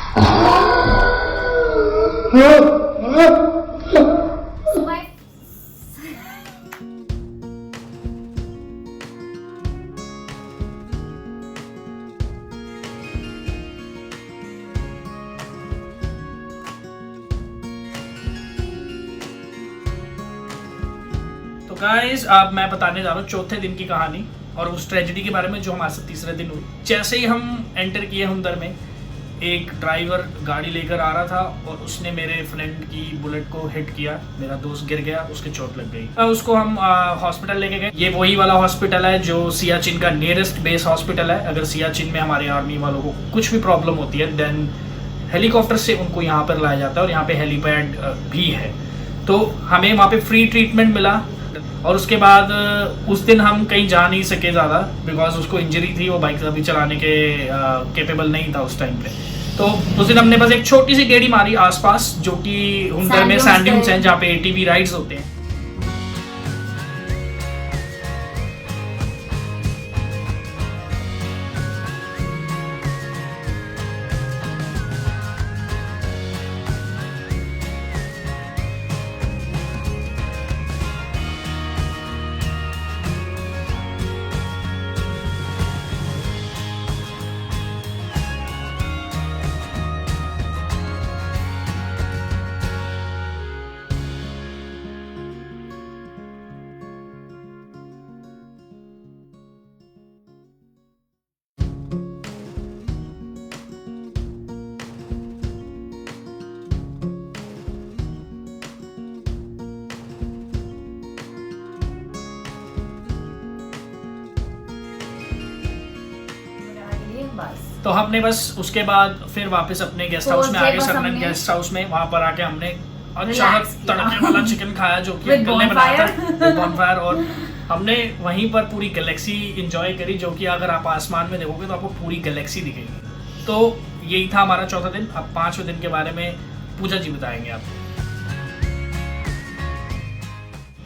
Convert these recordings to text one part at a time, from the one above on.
तो गाइस अब मैं बताने जा रहा हूँ चौथे दिन की कहानी और उस ट्रेजेडी के बारे में जो हमारे साथ तीसरे दिन हुई। जैसे ही हम एंटर किए हुंदर में, एक ड्राइवर गाड़ी लेकर आ रहा था और उसने मेरे फ्रेंड की बुलेट को हिट किया। मेरा दोस्त गिर गया, उसके चोट लग गई। उसको हम हॉस्पिटल लेके गए। ये वही वाला हॉस्पिटल है जो सियाचिन का नियरेस्ट बेस हॉस्पिटल है। अगर सियाचिन में हमारे आर्मी वालों को कुछ भी प्रॉब्लम होती है देन हेलीकॉप्टर से उनको यहाँ पर लाया जाता है और यहाँ पे हेलीपैड भी है। तो हमें वहाँ पे फ्री ट्रीटमेंट मिला। और उसके बाद उस दिन हम कहीं जा नहीं सके ज़्यादा, बिकॉज उसको इंजरी थी, वो बाइक अभी चलाने के कैपेबल नहीं था उस टाइम पे। तो उस दिन हमने बस एक छोटी सी गेड़ी मारी आसपास, जो कि हुंडर में सैंड ड्यून्स हैं जहाँ पे एटीवी राइड्स होते हैं। तो हमने बस उसके बाद फिर वापस अपने गेस्ट हाउस में आगे, सरनन गेस्ट हाउस में, वहां पर आके हमने अचानक तड़कने वाला चिकन खाया जो कि अंकल ने बनाया था, बॉनफायर। और हमने वहीं पर पूरी गैलेक्सी एंजॉय करी, जो कि अगर आप आसमान में देखोगे तो आपको पूरी गैलेक्सी दिखेगी। तो यही था हमारा चौथा दिन। अब पांचवें दिन के बारे में पूजा जी बताएंगे आपको।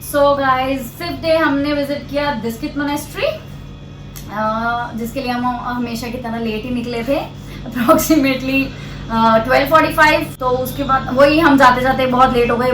सो गाइस, फिफ्थ डे हमने विजिट किया दिस्कित मोनेस्ट्री, जिसके लिए हम हमेशा की तरह लेट ही निकले थे, अप्रोक्सीमेटली 12:45। तो उसके बाद वही हम जाते जाते बहुत लेट हो गए।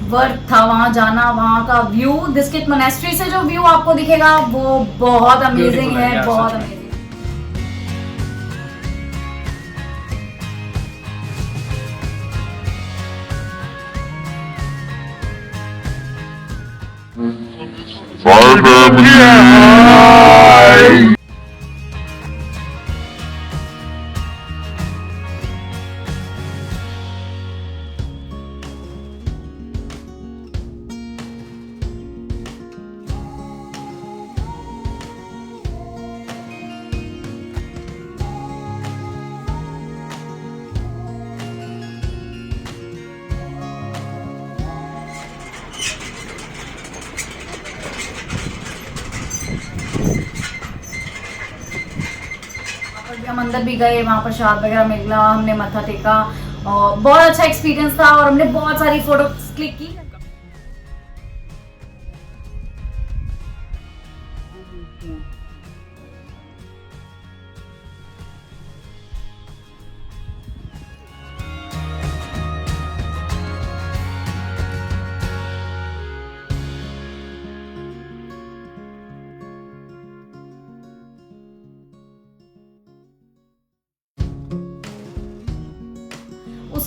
वर्थ था वहां जाना। वहां का व्यू, दिस्कित मोनेस्ट्री से जो व्यू आपको दिखेगा वो बहुत अमेजिंग है, बहुत अमेजिंग। हम अंदर भी गए, वहाँ प्रसाद वगैरह मिला, हमने मत्था टेका और बहुत अच्छा एक्सपीरियंस था और हमने बहुत सारी फोटो क्लिक की।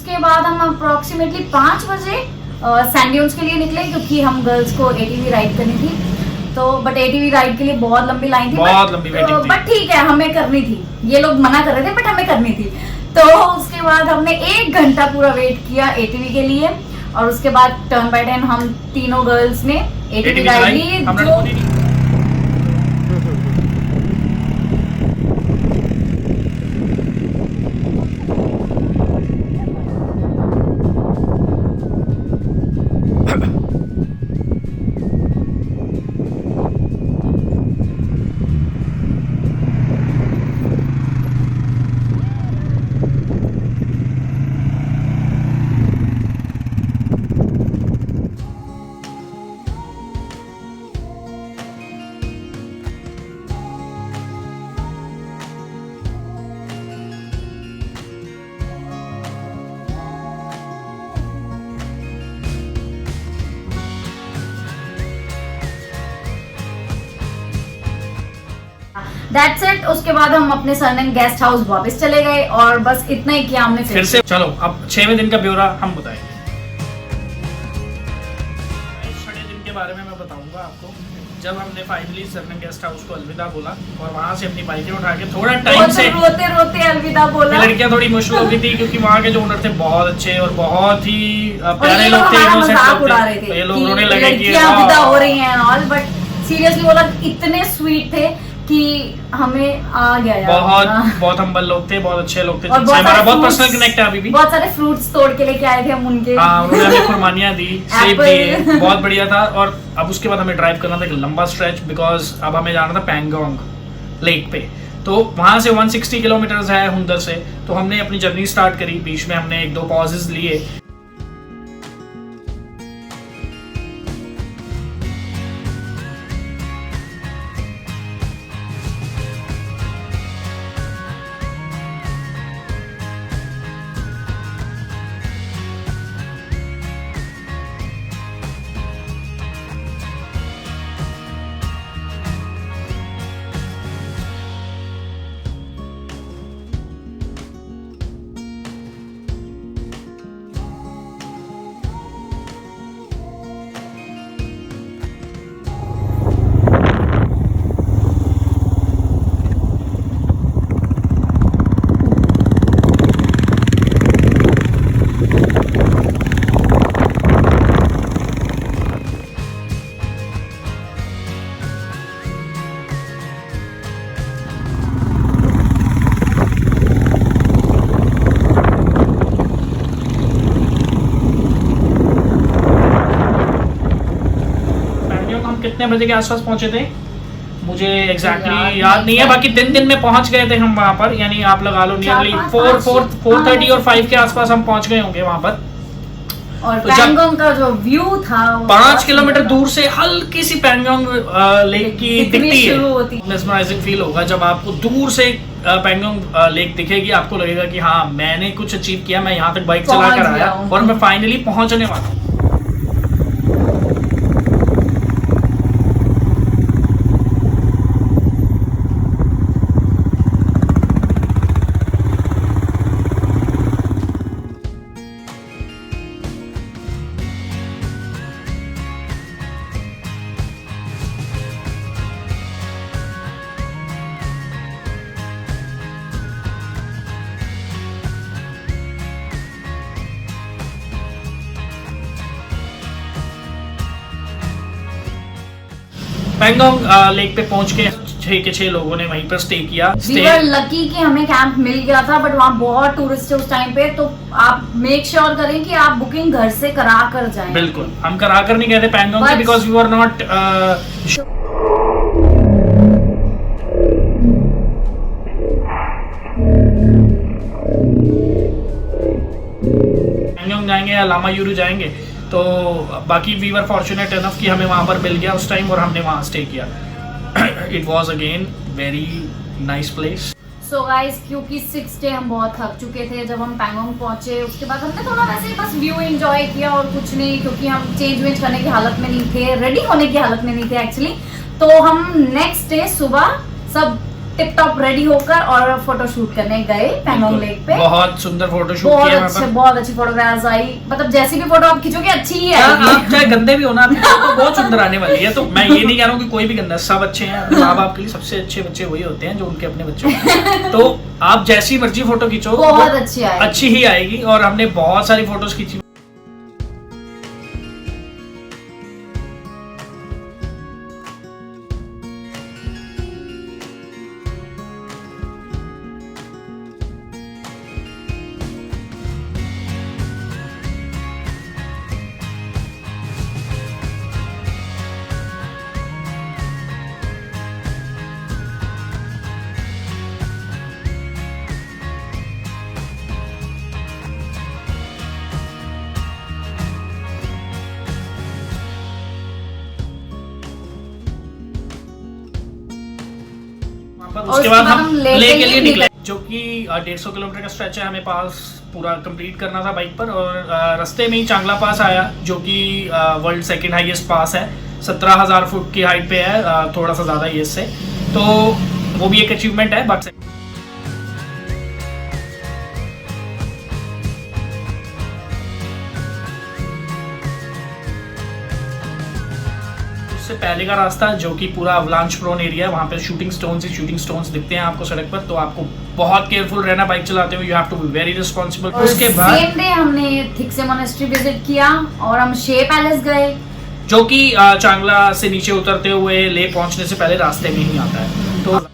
उसके बाद हम अप्रोक्सीमेटली 5 बजे सैंड ड्यून्स के लिए निकले, क्योंकि हम गर्ल्स को एटीवी राइड करनी थी। तो बट एटीवी राइड के लिए बहुत लंबी लाइन थी, बहुत लंबी वेटिंग थी। बट ठीक है, हमें करनी थी। ये लोग मना कर रहे थे बट हमें करनी थी। तो उसके बाद हमने 1 घंटा पूरा वेट किया एटीवी के लिए, और उसके बाद टर्न बाय टर्न हम तीनों गर्ल्स ने ATV ride Lee. That's it। उसके बाद हम अपने सरनेम गेस्ट हाउस वापस चले गए, और बस इतना ही किया हमने। फिर से चलो अब 6वें दिन का ब्यौरा हम बताएंगे। 6वें दिन के बारे में मैं बताऊंगा आपको। जब हमने फाइनली सरनेम गेस्ट हाउस को अलविदा बोला और वहां से अपनी बाइकें उठा के थोड़ा टाइम से रोते रोते अलविदा बोला। लड़कियां थोड़ी मुश्किल हो गई थी, क्योंकि वहाँ के जो ओनर थे बहुत अच्छे और बहुत ही प्यारे लोग थे। मजाक उड़ा रहे थे, ये लोग रोने लगे कि अलविदा हो रही हैं ऑल, बट सीरियसली बोला इतने स्वीट थे कि हमें आ गया यार। बहुत हम्बल लोग थे, बहुत अच्छे लोग थे, जिनसे हमारा बहुत पर्सनल कनेक्ट है अभी भी। बहुत सारे फ्रूट्स तोड़ के लेके आए थे हम उनके। उन्होंने हमें खुरमानियां दी, सेब दिए, बहुत बढ़िया था। और अब उसके बाद हमें ड्राइव करना था एक लंबा स्ट्रेच, बिकॉज अब हमें जाना था पैंगोंग लेक पे। तो वहां से 160 किलोमीटर है हुंदर से। तो हमने अपनी जर्नी स्टार्ट करी, बीच में हमने 1-2 पॉजेज लिए। कितने बजे के आसपास पहुंचे थे मुझे एग्जैक्टली याद नहीं है, बाकी दिन में पहुंच गए थे हम वहां पर। यानी आप लगा लो नियरली 4:30 और 5 के आसपास हम पहुंच गए होंगे वहां पर। और पैंगोंग का जो व्यू था 5 किलोमीटर दूर से हल्की सी पैंगोंग लेक की दिखती है। मेस्मराइजिंग फील होगा जब आपको दूर से पैंगोंग लेक दिखेगी। आपको लगेगा कि हाँ मैंने कुछ अचीव किया, मैं यहाँ तक बाइक चला कर आया और मैं फाइनली पहुंचने वाला हूँ। पैंगोंग लेक पे पहुंच के 6 के 6 लोगों ने वहीं पर स्टे किया। We were lucky कि हमें कैंप मिल गया था, बट वहाँ बहुत टूरिस्ट है उस टाइम पे। तो आप मेक श्योर करें कि आप बुकिंग घर से करा कर जाएं। बिल्कुल, हम करा कर नहीं गए थे पैंगोंग से, because we were not Pangong जाएंगे या लामा यूरू जाएंगे। तो बाकी वी वर फॉर्चुनेट इनफ कि हमें वहाँ पर मिल गया उस टाइम और हमने वहाँ स्टे किया। It was again very nice place. So guys, क्योंकि 6 डे हम बहुत थक चुके थे जब हम पैंगोंग पहुंचे, उसके बाद हमने थोड़ा वैसे बस व्यू एंजॉय किया और कुछ नहीं, क्योंकि हम चेंज वेंज करने की हालत में नहीं थे, रेडी होने की हालत में नहीं थे एक्चुअली। तो हम नेक्स्ट डे सुबह सब टिप टॉप रेडी होकर और फोटो शूट करने गए पैंगोंग लेक पे। बहुत सुंदर फोटो शूट किया, बहुत अच्छी फोटोग्राफ्स आई। मतलब जैसी भी फोटो आप खींचोगे अच्छी ही आएगी। आप चाहे गंदे भी हो ना, आपकी फोटो बहुत सुंदर आने वाली है। तो मैं ये नहीं कह रहा हूँ कि कोई भी गंदा, सब अच्छे हैं। अपने माँ बाप के लिए सबसे अच्छे बच्चे वही होते हैं जो उनके अपने बच्चे होते हैं। तो आप जैसी मर्जी फोटो खींचो बहुत अच्छी ही आएगी। और हमने बहुत सारी फोटोज खींची। उसके बाद हम ले के लिए निकले, जो कि 150 किलोमीटर का स्ट्रेच है। हमें पास पूरा कंप्लीट करना था बाइक पर। और रास्ते में ही चांगला पास आया, जो कि वर्ल्ड सेकंड हाईएस्ट पास है। 17,000 फुट की हाइट पे है, थोड़ा सा ज़्यादा ही इससे। तो वो भी एक अचीवमेंट है। बट से पहले का रास्ता, जो कि पूरा अवलांच प्रोन एरिया है, वहाँ पे शूटिंग स्टोन्स दिखते हैं आपको सड़क पर। तो आपको बहुत केयरफुल रहना बाइक चलाते हुए। You have to be very responsible. उसके बाद सेम डे हमने थिक्से मोनेस्ट्री विजिट किया और हम शे पैलेस गए, जो कि चांगला से नीचे उतरते हुए ले पहुंचने से पहले रास्ते में ही आता है। तो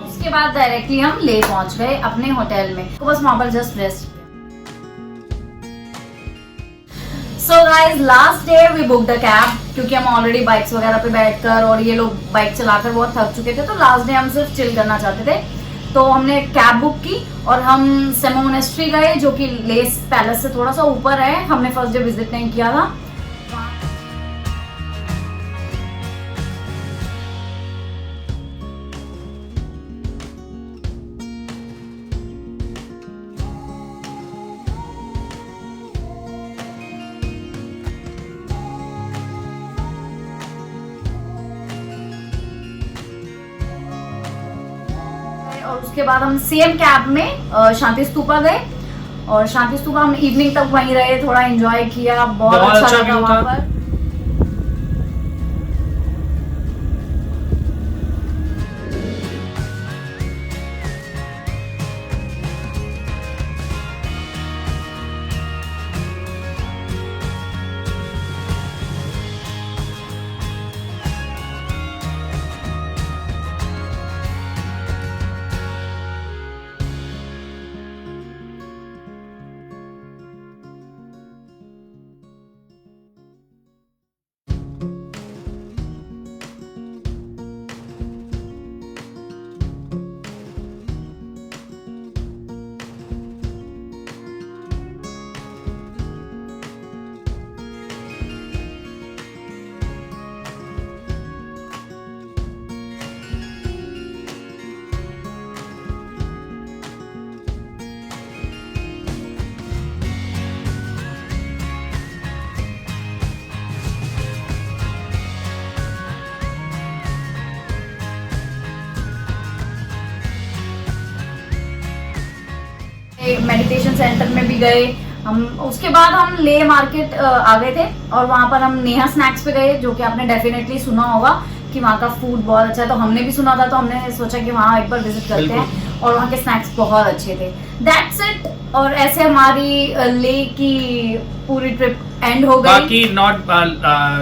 उसके बाद डायरेक्टली हम ले पहुंच गए अपने होटल में। तो बस वहां पर just rest. So guys, last day we book the cab, क्योंकि हम ऑलरेडी बाइक्स वगैरह पे बैठकर और ये लोग बाइक चलाकर बहुत थक चुके थे। तो लास्ट डे हम सिर्फ चिल करना चाहते थे। तो हमने कैब बुक की और हम सेमो मोनेस्ट्री गए, जो कि लेस पैलेस से थोड़ा सा ऊपर है। हमने फर्स्ट डे विजिट नहीं किया था। और उसके बाद हम सेम कैब में शांति स्तूपा गए। और शांति स्तूपा हम इवनिंग तक वहीं रहे, थोड़ा एंजॉय किया। बहुत अच्छा लगा वहां पर। मेडिटेशन सेंटर में भी गए हम। उसके बाद हम ले मार्केट आ गए थे और वहां पर हम नेहा स्नैक्स पे गए, जो कि आपने डेफिनेटली सुना होगा कि वहाँ का फूड बहुत अच्छा है। तो हमने भी सुना था, तो हमने सोचा कि वहाँ एक बार विजिट करते हैं। और वहाँ के स्नैक्स बहुत अच्छे थे। That's it. और ऐसे हमारी ले की पूरी ट्रिप एंड हो गई। बाकी not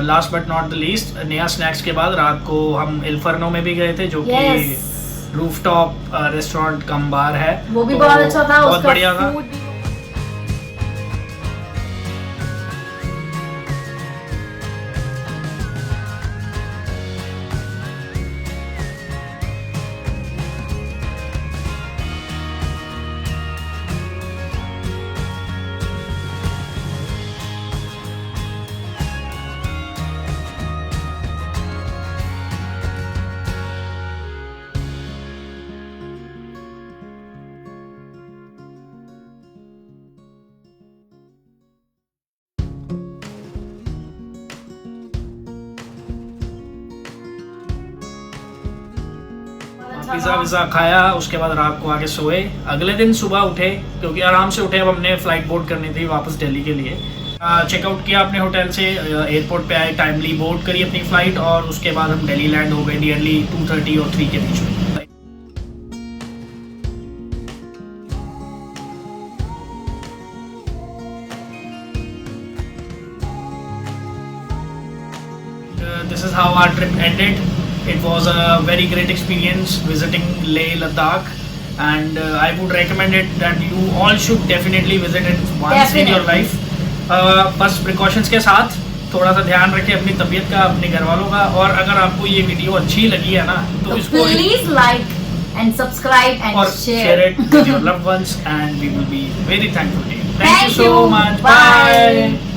last but not the least, Neha snacks के बाद रात को हम इल्फर्नो में भी गए थे, जो कि रूफटॉप रेस्टोरेंट कम बार है। वो भी बहुत अच्छा था, बहुत बढ़िया था। पिज़्ज़ा विज़ा खाया, उसके बाद रात को आके सोए। अगले दिन सुबह उठे, क्योंकि आराम से उठे, अब हमने फ़्लाइट बोर्ड करनी थी वापस दिल्ली के लिए। चेकआउट किया अपने होटल से, एयरपोर्ट पे आए, टाइमली बोर्ड करी अपनी फ़्लाइट और उसके बाद हम दिल्ली लैंड हो गए नियरली 2:30 और 3 के बीच में। This is how our trip ended. It was a very great experience visiting Leh Ladakh, and I would recommend it that you all should definitely visit it once in your life. बस precautions के साथ थोड़ा सा ध्यान रखें अपनी तबीयत का, अपने घर वालों का, और अगर आपको ये वीडियो अच्छी लगी है ना तो इसको please like and subscribe and और share it with your loved ones, and we will be very thankful to you. Thank you so much. Bye. Bye.